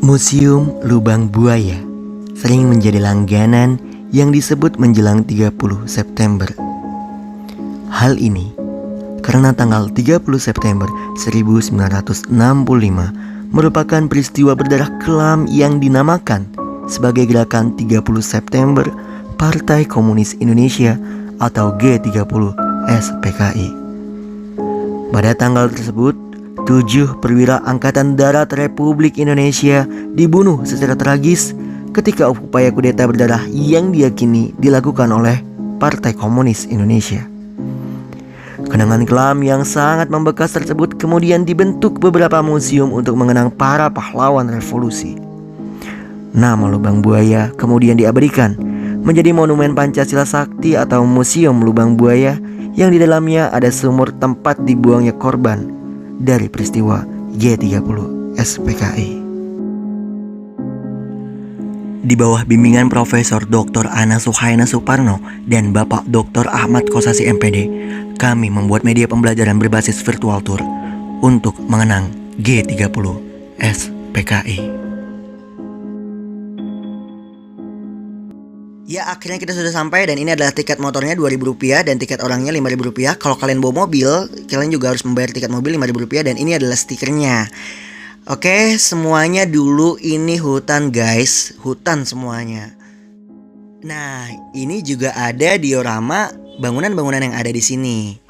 Museum Lubang Buaya sering menjadi langganan yang disebut menjelang 30 September. Hal ini karena tanggal 30 September 1965 merupakan peristiwa berdarah kelam yang dinamakan sebagai Gerakan 30 September Partai Komunis Indonesia atau G30 SPKI. Pada tanggal tersebut, 7 perwira Angkatan Darat Republik Indonesia dibunuh secara tragis ketika upaya kudeta berdarah yang diyakini dilakukan oleh Partai Komunis Indonesia. Kenangan kelam yang sangat membekas tersebut kemudian dibentuk beberapa museum untuk mengenang para pahlawan revolusi. Nama Lubang Buaya kemudian diabadikan menjadi Monumen Pancasila Sakti atau Museum Lubang Buaya yang di dalamnya ada sumur tempat dibuangnya korban dari peristiwa G30 SPKI. Di bawah bimbingan Profesor Dr. Ana Suhaina Suparno dan Bapak Dr. Ahmad Kosasi MPD, kami membuat media pembelajaran berbasis virtual tour untuk mengenang G30 SPKI. Ya, akhirnya kita sudah sampai dan ini adalah tiket motornya Rp2.000 dan tiket orangnya Rp5.000. Kalau kalian bawa mobil, kalian juga harus membayar tiket mobil Rp5.000 dan ini adalah stikernya. Oke, semuanya dulu ini hutan guys, hutan semuanya. Nah, ini juga ada diorama bangunan-bangunan yang ada di sini.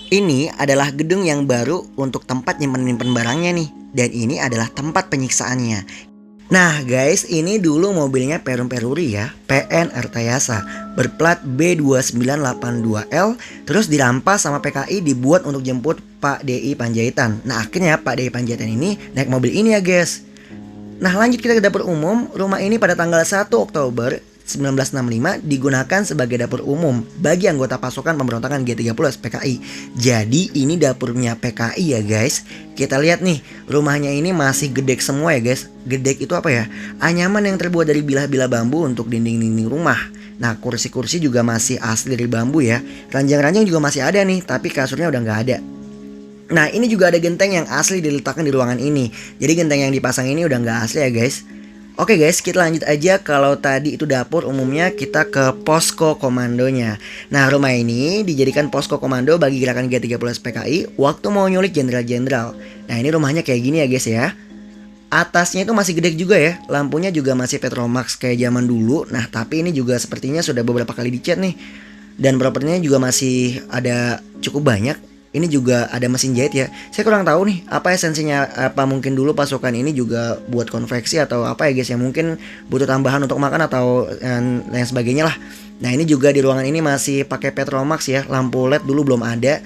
Ini adalah gedung yang baru untuk tempat nyimpen-nyimpen barangnya nih. Dan ini adalah tempat penyiksaannya. Nah guys, ini dulu mobilnya Perum Peruri ya, PN Artayasa, berplat B2982L, terus dirampas sama PKI dibuat untuk jemput Pak DI Panjaitan. Nah akhirnya Pak DI Panjaitan ini naik mobil ini ya guys. Nah lanjut kita ke dapur umum. Rumah ini pada tanggal 1 Oktober 1965 digunakan sebagai dapur umum bagi anggota pasukan pemberontakan G30 SPKI. Jadi ini dapurnya PKI ya guys. Kita lihat nih, rumahnya ini masih gedek semua ya guys. Gedek itu apa ya? Anyaman yang terbuat dari bilah-bilah bambu untuk dinding-dinding rumah. Nah kursi-kursi juga masih asli dari bambu ya. Ranjang-ranjang juga masih ada nih, tapi kasurnya udah nggak ada. Nah ini juga ada genteng yang asli diletakkan di ruangan ini. Jadi genteng yang dipasang ini udah nggak asli ya guys. Oke guys, kita lanjut aja. Kalau tadi itu dapur umumnya, kita ke posko komandonya. Nah rumah ini dijadikan posko komando bagi gerakan G30 SPKI waktu mau nyulik jenderal-jenderal. Nah ini rumahnya kayak gini ya guys ya. Atasnya itu masih gede juga ya. Lampunya juga masih Petromax kayak zaman dulu. Nah tapi ini juga sepertinya sudah beberapa kali dicat nih. Dan propertinya juga masih ada cukup banyak. Ini juga ada mesin jahit ya. Saya kurang tahu nih apa esensinya. Apa mungkin dulu pasukan ini juga buat konveksi atau apa ya guys ya. Mungkin butuh tambahan untuk makan atau lain sebagainya lah. Nah ini juga di ruangan ini masih pakai Petromax ya. Lampu LED dulu belum ada.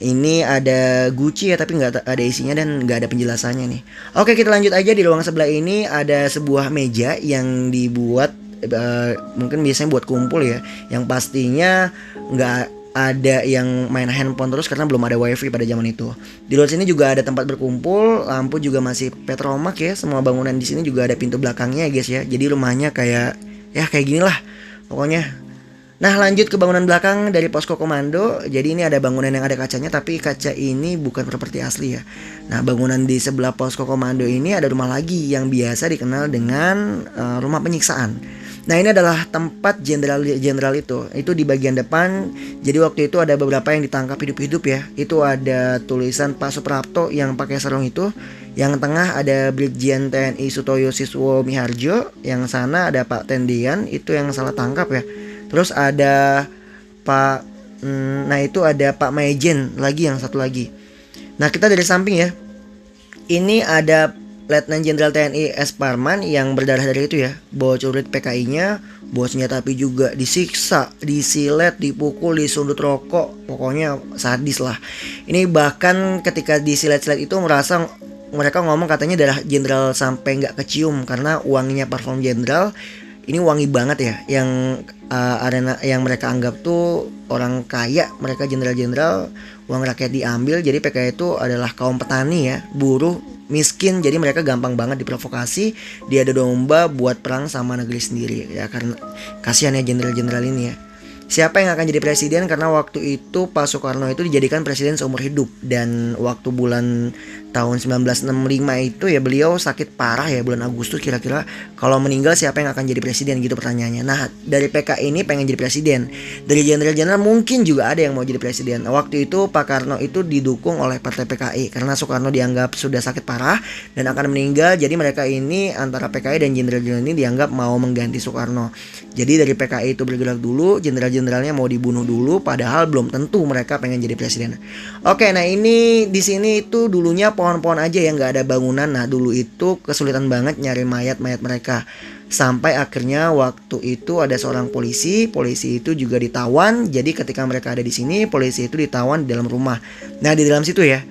Ini ada Gucci ya, tapi nggak ada isinya dan nggak ada penjelasannya nih. Oke kita lanjut aja. Di ruang sebelah ini ada sebuah meja yang dibuat mungkin biasanya buat kumpul ya. Yang pastinya nggak ada yang main handphone terus karena belum ada wifi pada zaman itu. Di luar sini juga ada tempat berkumpul, lampu juga masih Petromax ya. Semua bangunan di sini juga ada pintu belakangnya ya guys ya. Jadi rumahnya kayak gini lah pokoknya. Nah lanjut ke bangunan belakang dari posko komando. Jadi ini ada bangunan yang ada kacanya, tapi kaca ini bukan properti asli ya. Nah bangunan di sebelah posko komando ini ada rumah lagi yang biasa dikenal dengan rumah penyiksaan. Nah ini adalah tempat jenderal itu di bagian depan. Jadi waktu itu ada beberapa yang ditangkap hidup-hidup ya. Itu ada tulisan Pak Suprapto yang pakai sarung itu. Yang tengah ada Brigjen TNI Sutoyo Siswo Miharjo. Yang sana ada Pak Tendian, itu yang salah tangkap ya. Terus ada Pak nah itu ada Pak Maijen lagi, yang satu lagi. Nah kita dari samping ya. Ini ada Letnan Jenderal TNI S. Parman yang berdarah dari itu ya. Bawa celurit PKI-nya, bawa senjata api juga, disiksa, disilet, dipukul, disundut rokok. Pokoknya sadis lah. Ini bahkan ketika disilet-silet itu mereka ngomong katanya darah jenderal sampai nggak kecium karena wanginya parfum jenderal ini wangi banget ya. Yang arena yang mereka anggap tuh orang kaya, mereka jenderal-jenderal, uang rakyat diambil. Jadi PKI itu adalah kaum petani ya, buruh, miskin, jadi mereka gampang banget diprovokasi. Dia ada domba buat perang sama negeri sendiri ya, karena kasihan ya jenderal-jenderal ini ya. siapa yang akan jadi presiden, karena waktu itu Pak Soekarno itu dijadikan presiden seumur hidup, dan waktu bulan tahun 1965 itu ya beliau sakit parah ya, bulan Agustus kira-kira. Kalau meninggal siapa yang akan jadi presiden gitu pertanyaannya. Nah, dari PKI ini pengen jadi presiden. Dari jenderal-jenderal mungkin juga ada yang mau jadi presiden. Waktu itu Pak Karno itu didukung oleh partai PKI karena Soekarno dianggap sudah sakit parah dan akan meninggal. Jadi mereka ini antara PKI dan jenderal-jenderal ini dianggap mau mengganti Soekarno. Jadi dari PKI itu bergerak dulu, jenderal-jenderalnya mau dibunuh dulu, padahal belum tentu mereka pengen jadi presiden. Oke, nah ini di sini itu dulunya pohon-pohon aja ya, nggak ada bangunan. Nah dulu itu kesulitan banget nyari mayat-mayat mereka. Sampai akhirnya waktu itu ada seorang polisi itu juga ditawan. Jadi ketika mereka ada di sini, polisi itu ditawan di dalam rumah. Nah di dalam situ ya,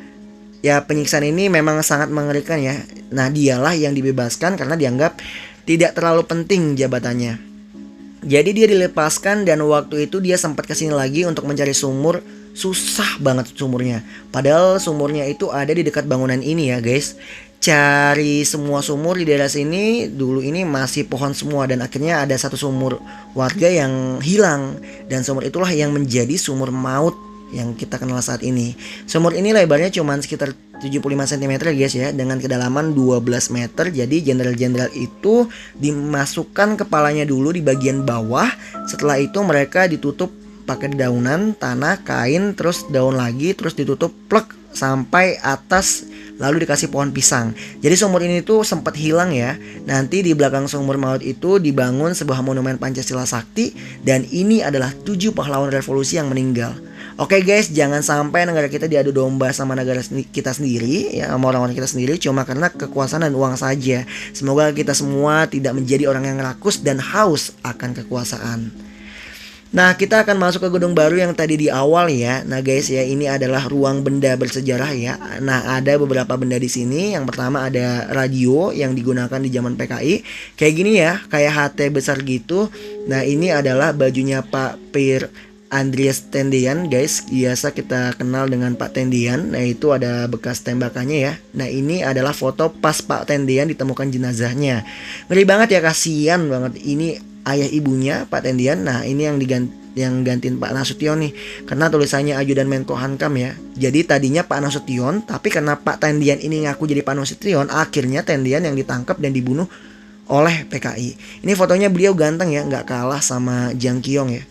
penyiksaan ini memang sangat mengerikan ya. Nah dialah yang dibebaskan karena dianggap tidak terlalu penting jabatannya. Jadi dia dilepaskan dan waktu itu dia sempat kesini lagi untuk mencari sumur. Susah banget sumurnya. Padahal sumurnya itu ada di dekat bangunan ini ya guys. Cari semua sumur di daerah sini dulu ini masih pohon semua, dan akhirnya ada satu sumur warga yang hilang, dan sumur itulah yang menjadi sumur maut yang kita kenal saat ini. Sumur ini lebarnya cuma sekitar 75 cm guys ya, dengan kedalaman 12 meter. Jadi jenderal-jenderal itu dimasukkan kepalanya dulu di bagian bawah. Setelah itu mereka ditutup pakai daunan, tanah, kain, terus daun lagi, terus ditutup plek sampai atas, lalu dikasih pohon pisang. Jadi sumur ini tuh sempat hilang ya. Nanti di belakang sumur maut itu dibangun sebuah monumen Pancasila Sakti, dan ini adalah 7 pahlawan revolusi yang meninggal. Oke guys, jangan sampai negara kita diadu domba sama negara kita sendiri ya, sama orang-orang kita sendiri cuma karena kekuasaan dan uang saja. Semoga kita semua tidak menjadi orang yang rakus dan haus akan kekuasaan. Nah, kita akan masuk ke gedung baru yang tadi di awal ya. Nah guys ya, ini adalah ruang benda bersejarah ya. Nah, ada beberapa benda di sini. Yang pertama ada radio yang digunakan di zaman PKI. Kayak gini ya, kayak HT besar gitu. Nah, ini adalah bajunya Pak Pir Andreas Tendian guys, biasa kita kenal dengan Pak Tendian. Nah itu ada bekas tembakannya ya. Nah ini adalah foto pas Pak Tendian ditemukan jenazahnya. Ngeri banget ya, kasihan banget. Ini ayah ibunya Pak Tendian. Nah ini yang gantiin Pak Nasution nih, karena tulisannya Ajudan Menko Hankam ya. Jadi tadinya Pak Nasution, tapi karena Pak Tendian ini ngaku jadi Pak Nasution, akhirnya Tendian yang ditangkap dan dibunuh oleh PKI. Ini fotonya beliau ganteng ya, nggak kalah sama Jang Kyong ya.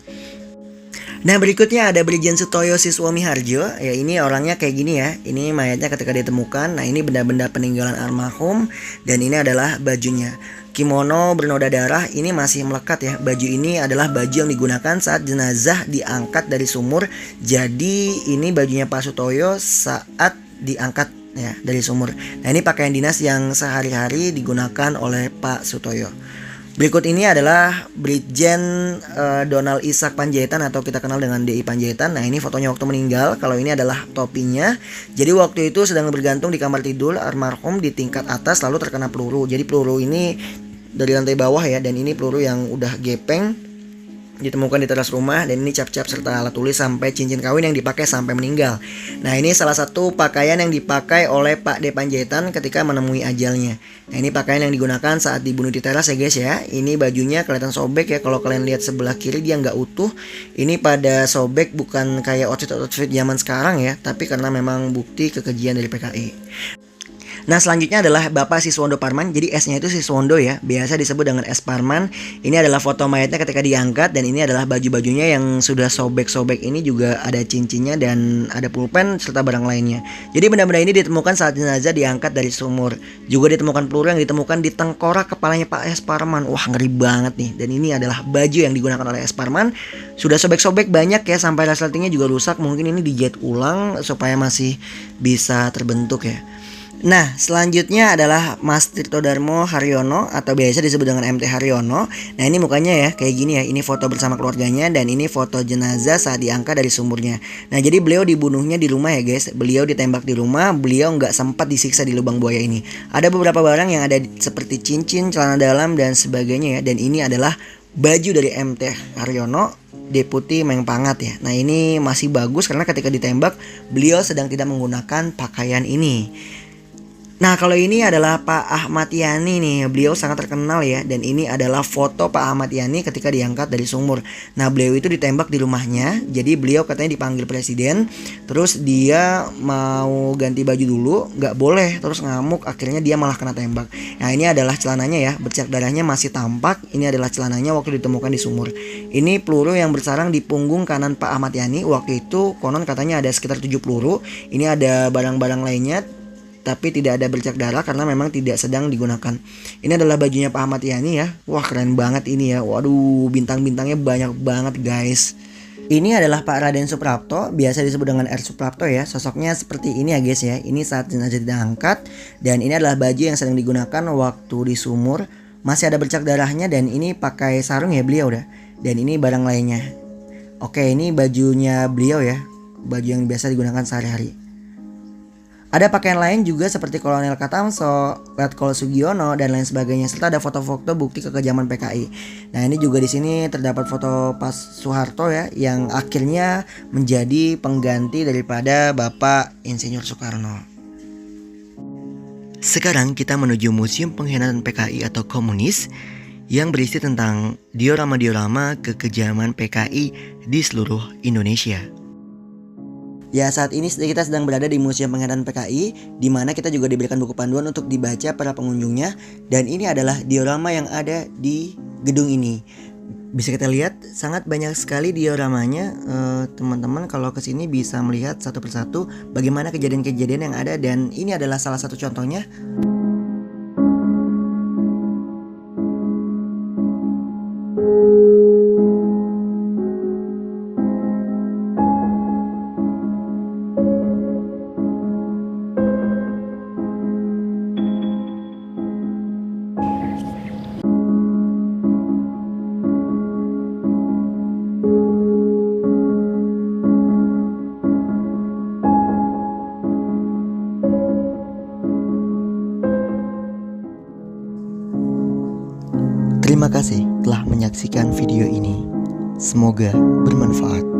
Nah berikutnya ada Brigjen Sutoyo Siswo Miharjo. Ya ini orangnya kayak gini ya. Ini mayatnya ketika ditemukan. Nah ini benda-benda peninggalan almarhum. Dan ini adalah bajunya. Kimono bernoda darah ini masih melekat ya. Baju ini adalah baju yang digunakan saat jenazah diangkat dari sumur. Jadi ini bajunya Pak Sutoyo saat diangkat ya dari sumur. Nah ini pakaian dinas yang sehari-hari digunakan oleh Pak Sutoyo. Berikut ini adalah Brigjen Donald Ishak Panjaitan atau kita kenal dengan DI Panjaitan. Nah ini fotonya waktu meninggal. Kalau ini adalah topinya. Jadi waktu itu sedang bergantung di kamar tidur almarhum di tingkat atas, lalu terkena peluru. Jadi peluru ini dari lantai bawah ya, dan ini peluru yang udah gepeng ditemukan di teras rumah, dan ini cap-cap serta alat tulis sampai cincin kawin yang dipakai sampai meninggal. Nah ini salah satu pakaian yang dipakai oleh Pak D. Panjaitan ketika menemui ajalnya. Nah ini pakaian yang digunakan saat dibunuh di teras ya guys ya. Ini bajunya kelihatan sobek ya, kalau kalian lihat sebelah kiri dia nggak utuh. Ini pada sobek, bukan kayak outfit zaman sekarang ya, tapi karena memang bukti kekejian dari PKI. Nah selanjutnya adalah Bapak Siswondo Parman. Jadi S-nya itu Siswondo ya, biasa disebut dengan S Parman. Ini adalah foto mayatnya ketika diangkat, dan ini adalah baju-bajunya yang sudah sobek-sobek. Ini juga ada cincinnya dan ada pulpen serta barang lainnya. Jadi benda-benda ini ditemukan saat jenazah diangkat dari sumur. Juga ditemukan peluru yang ditemukan di tengkorak kepalanya Pak S Parman. Wah ngeri banget nih. Dan ini adalah baju yang digunakan oleh S Parman. Sudah sobek-sobek banyak ya, sampai resletingnya juga rusak. Mungkin ini dijahit ulang supaya masih bisa terbentuk ya. Nah selanjutnya adalah Mas Tirto Darmo Haryono atau biasa disebut dengan MT Haryono. Nah ini mukanya ya kayak gini ya. Ini foto bersama keluarganya, dan ini foto jenazah saat diangkat dari sumurnya. Nah jadi beliau dibunuhnya di rumah ya guys. Beliau ditembak di rumah. Beliau nggak sempat disiksa di lubang buaya ini. Ada beberapa barang yang ada seperti cincin, celana dalam dan sebagainya ya. Dan ini adalah baju dari MT Haryono, Deputi Mengpangat ya. Nah ini masih bagus karena ketika ditembak beliau sedang tidak menggunakan pakaian ini. Nah, kalau ini adalah Pak Ahmad Yani nih. Beliau sangat terkenal ya. Dan ini adalah foto Pak Ahmad Yani ketika diangkat dari sumur. Nah, beliau itu ditembak di rumahnya. Jadi beliau katanya dipanggil presiden. Terus dia mau ganti baju dulu, nggak boleh. Terus ngamuk, akhirnya dia malah kena tembak. Nah, ini adalah celananya ya. Bercak darahnya masih tampak. Ini adalah celananya waktu ditemukan di sumur. Ini peluru yang bersarang di punggung kanan Pak Ahmad Yani. Waktu itu konon katanya ada sekitar 7 peluru. Ini ada barang-barang lainnya, tapi tidak ada bercak darah karena memang tidak sedang digunakan. Ini adalah bajunya Pak Ahmad Yani ya. Wah, keren banget ini ya. Waduh, bintang-bintangnya banyak banget guys. Ini adalah Pak Raden Suprapto, biasa disebut dengan R Suprapto ya. Sosoknya seperti ini ya guys ya. Ini saat jenazah diangkat, dan ini adalah baju yang sering digunakan waktu di sumur. Masih ada bercak darahnya, dan ini pakai sarung ya beliau dah. Dan ini barang lainnya. Oke, ini bajunya beliau ya. Baju yang biasa digunakan sehari-hari. Ada pakaian lain juga seperti Kolonel Katamso, Letkol Sugiono, dan lain sebagainya, serta ada foto-foto bukti kekejaman PKI. Nah, ini juga di sini terdapat foto Pak Soeharto ya, yang akhirnya menjadi pengganti daripada Bapak Insinyur Soekarno. Sekarang kita menuju Museum Pengkhianatan PKI atau Komunis yang berisi tentang diorama-diorama kekejaman PKI di seluruh Indonesia. Ya, saat ini kita sedang berada di Museum Pengkhianatan PKI, di mana kita juga diberikan buku panduan untuk dibaca para pengunjungnya. Dan ini adalah diorama yang ada di gedung ini. Bisa kita lihat sangat banyak sekali dioramanya. Teman-teman kalau kesini bisa melihat satu persatu bagaimana kejadian-kejadian yang ada. Dan ini adalah salah satu contohnya. Terima kasih telah menyaksikan video ini. Semoga bermanfaat.